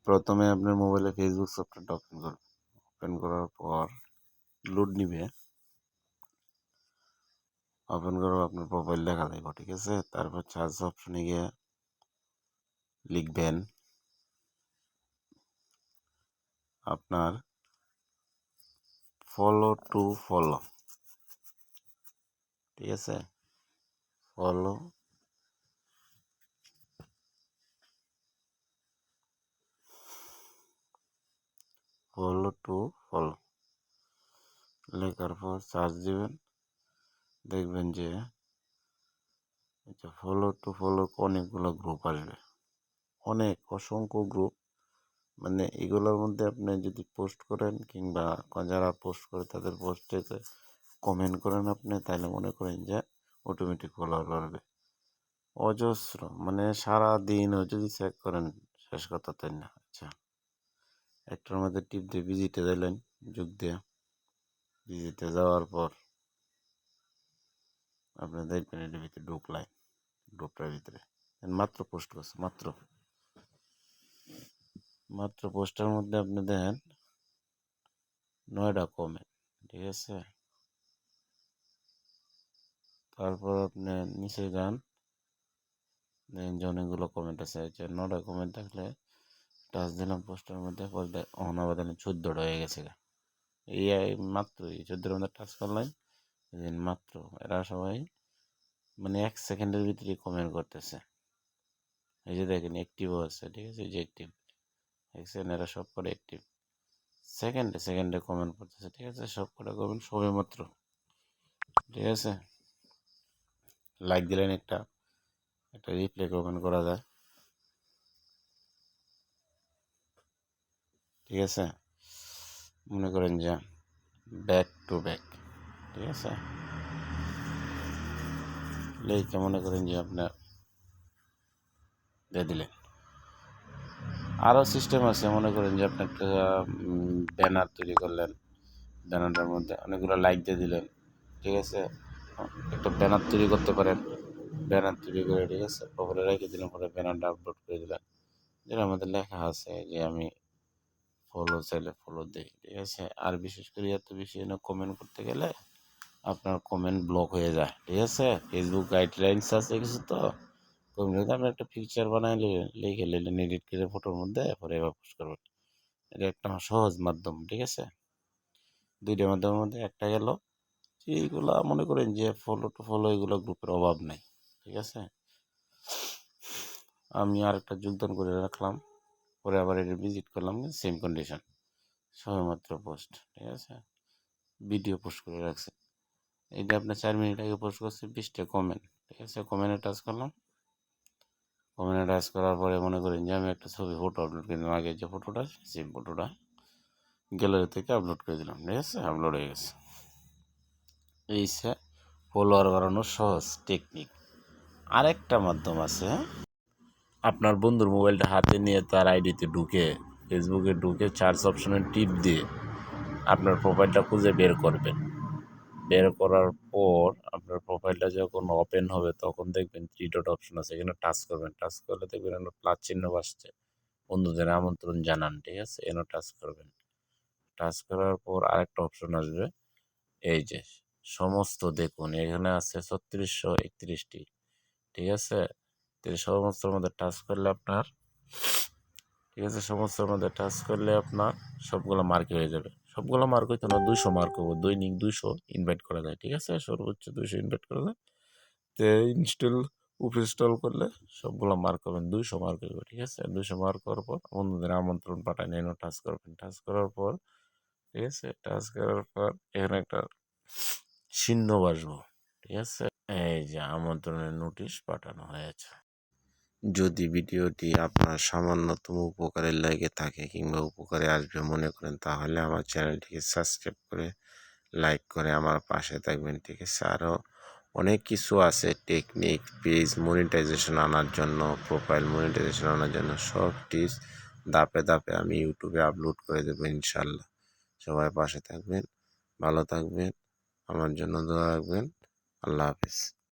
প্রথমে আপনার মোবাইলে ফেসবুক সফটওয়্যারটা ওপেন করবেন। ওপেন করার পর লোড নিবে। ওপেন করার আপনার প্রোফাইল দেখা যাইব, ঠিক আছে। তারপর সার্চ অপশনে গিয়ে লিখবেন আপনার ফলো টু ফলো, ঠিক আছে। ফলো টু ফলো লেখার পর সার্চ দিবেন। দেখবেন যে ফলো টু ফলো অনেকগুলো গ্রুপ আসবে, অসংখ্য গ্রুপ। মানে এগুলোর মধ্যে আপনি যদি পোস্ট করেন কিংবা যারা পোস্ট করে তাদের পোস্টে কমেন্ট করেন আপনি, তাহলে মনে করেন যে অটোমেটিক ফলোয়ার বাড়বে অজস্র। মানে সারাদিনও যদি চেক করেন শেষ কথা তাই না। আচ্ছা, একটার মধ্যে টিপ দিয়ে ভিজিটে দিলেন, যোগ দিয়ে ভিজিটে যাওয়ার পর আপনি দেখবেন এটার ভিতরে ঢুকলাই, গ্রুপটার ভিতরে মাত্র পোস্ট করছে, মাত্র পোস্টের মধ্যে আপনি দেখেন 9টা কমেন্ট, ঠিক আছে। তারপর আপনি নিচে যান, দেখেন যে অনেকগুলো কমেন্ট আছে। 9টা কমেন্ট থাকলে টাচ দিলাম পোস্টের মধ্যে, অনাবাদানে 14টা হয়ে গেছে। এই মাত্র এই 14টার মধ্যে টাচ করলেন, মাত্র এরা সবাই মানে 1 সেকেন্ডের ভিতরে কমেন্ট করতেছে। এই যে দেখেন অ্যাক্টিভও আছে, ঠিক আছে। এই যে অ্যাক্টিভ দেখছেন, এরা সব করে অ্যাক্টিভ, সেকেন্ডে কমেন্ট করতেছে, ঠিক আছে। সব করে কমেন্ট সবে মাত্র, ঠিক আছে। লাইক দিলেন, একটা রিপ্লে কমেন্ট করা যায়, ঠিক আছে। মনে করেন যে ব্যাক টু ব্যাক, ঠিক আছে। লেখা মনে করেন যে আপনার দিয়ে দিলেন। আরও সিস্টেম আছে, মনে করেন যে আপনি একটা ব্যানার তৈরি করলেন, ব্যানারটার মধ্যে অনেকগুলো লাইক দিয়ে দিলেন, ঠিক আছে। একটা ব্যানার তৈরি করতে পারেন, ব্যানার তৈরি করে, ঠিক আছে, প্রোফাইলে রেখে দিলেন, পরে ব্যানারটা আপলোড করে দিলেন, যেটা আমাদের লেখা আছে যে আমি ফলো চাইলে ফলো দিই, ঠিক আছে। আর বিশেষ করে এত বেশি কমেন্ট করতে গেলে আপনার কমেন্ট ব্লক হয়ে যায়, ঠিক আছে। ফেসবুক গাইডলাইন্স আছে কিছু, তো কমেন্ট আপনি একটা পিকচার বানাই লিখে নিলেন, এডিট করে ফটোর মধ্যে, পরে এবার পোস্ট করবেন। এটা একটা সহজ মাধ্যম, ঠিক আছে। 2টা মাধ্যমের মধ্যে একটা গেল। এইগুলা মনে করেন যে ফলো টু ফলো, এগুলো গ্রুপের অভাব নাই, ঠিক আছে। আমি আরেকটা যোগদান করে রাখলাম, পরে আবার এটা ভিজিট করলাম, সেম কন্ডিশন, সবেমাত্র পোস্ট, ঠিক আছে। ভিডিও পোস্ট করে রাখছে, এইটা আপনার 4 মিনিট আগে পোস্ট করছে, 20টা কমেন্ট, ঠিক আছে। কমেন্টে টাচ করলাম, কমেন্টে টাচ করার পরে মনে করেন যে আমি একটা ফটো আপলোড করে দিলাম, আগে যে ফটোটা সেম ফটোটা গ্যালারি থেকে আপলোড করে দিলাম, ঠিক আছে। আপলোড হয়ে গেছে। এই ফলোয়ার বাড়ানোর সহজ টেকনিক। আরেকটা মাধ্যম আছে, আপনার বন্ধুর মোবাইলটা হাতে নিয়ে তার আইডিতে ঢুকে, ফেসবুকে ঢুকে সার্চ অপশনে টিপ দিয়ে আপনার প্রোফাইলটা খুঁজে বের করবেন। বের করার পর আপনার প্রোফাইলটা যখন ওপেন হবে তখন দেখবেন 3 ডট অপশন আছে, এখানে টাচ করবেন। টাচ করলে দেখবেন একটা প্লাস চিহ্ন আসছে, বন্ধুদের আমন্ত্রণ জানান, ঠিক আছে। এখানে টাচ করবেন। টাচ করার পর আরেকটা অপশন আসবে, এই যে সমস্ত দেখুন, এখানে আছে 3631টি, ঠিক আছে। সমস্তর মধ্যে টাচ করলে আপনার, ঠিক আছে, সমস্তর মধ্যে টাচ করলে আপনার সবগুলো মার্ক হয়ে যাবে। সবগুলো মার্ক হইতো না, 200 মার্ক হবো, দৈনিক 200 ইনভাইট করা যায়, ঠিক আছে। সর্বোচ্চ 200 ইনভাইট করা যায়। তো ইনস্টল করলে সবগুলো মার্ক হবেন, 200 মার্ক হইব, ঠিক আছে। 200 মার্ক করার পর বন্ধুদের আমন্ত্রণ পাঠায় নিয়ে টাচ করবেন। টাচ করার পর, ঠিক আছে, টাচ করার পর এখানে একটা চিহ্ন বসবো, ঠিক আছে। এই যে আমন্ত্রণের নোটিশ পাঠানো হয়েছে। যদি ভিডিওটি আপনার সামান্যতম উপকারে লেগে থাকে কিংবা উপকারে আসবে মনে করেন, তাহলে আমার চ্যানেলটিকে সাবস্ক্রাইব করে লাইক করে আমার পাশে থাকবেন, ঠিক আছে। আরও অনেক কিছু আছে টেকনিক, পেজ মনিটাইজেশন আনার জন্য, প্রোফাইল মনিটাইজেশন আনার জন্য, সব টিপস ধাপে ধাপে আমি ইউটিউবে আপলোড করে দেবো ইনশাল্লাহ। সবাই পাশে থাকবেন, ভালো থাকবেন, আমার জন্য দোয়া রাখবেন। আল্লাহ হাফেজ।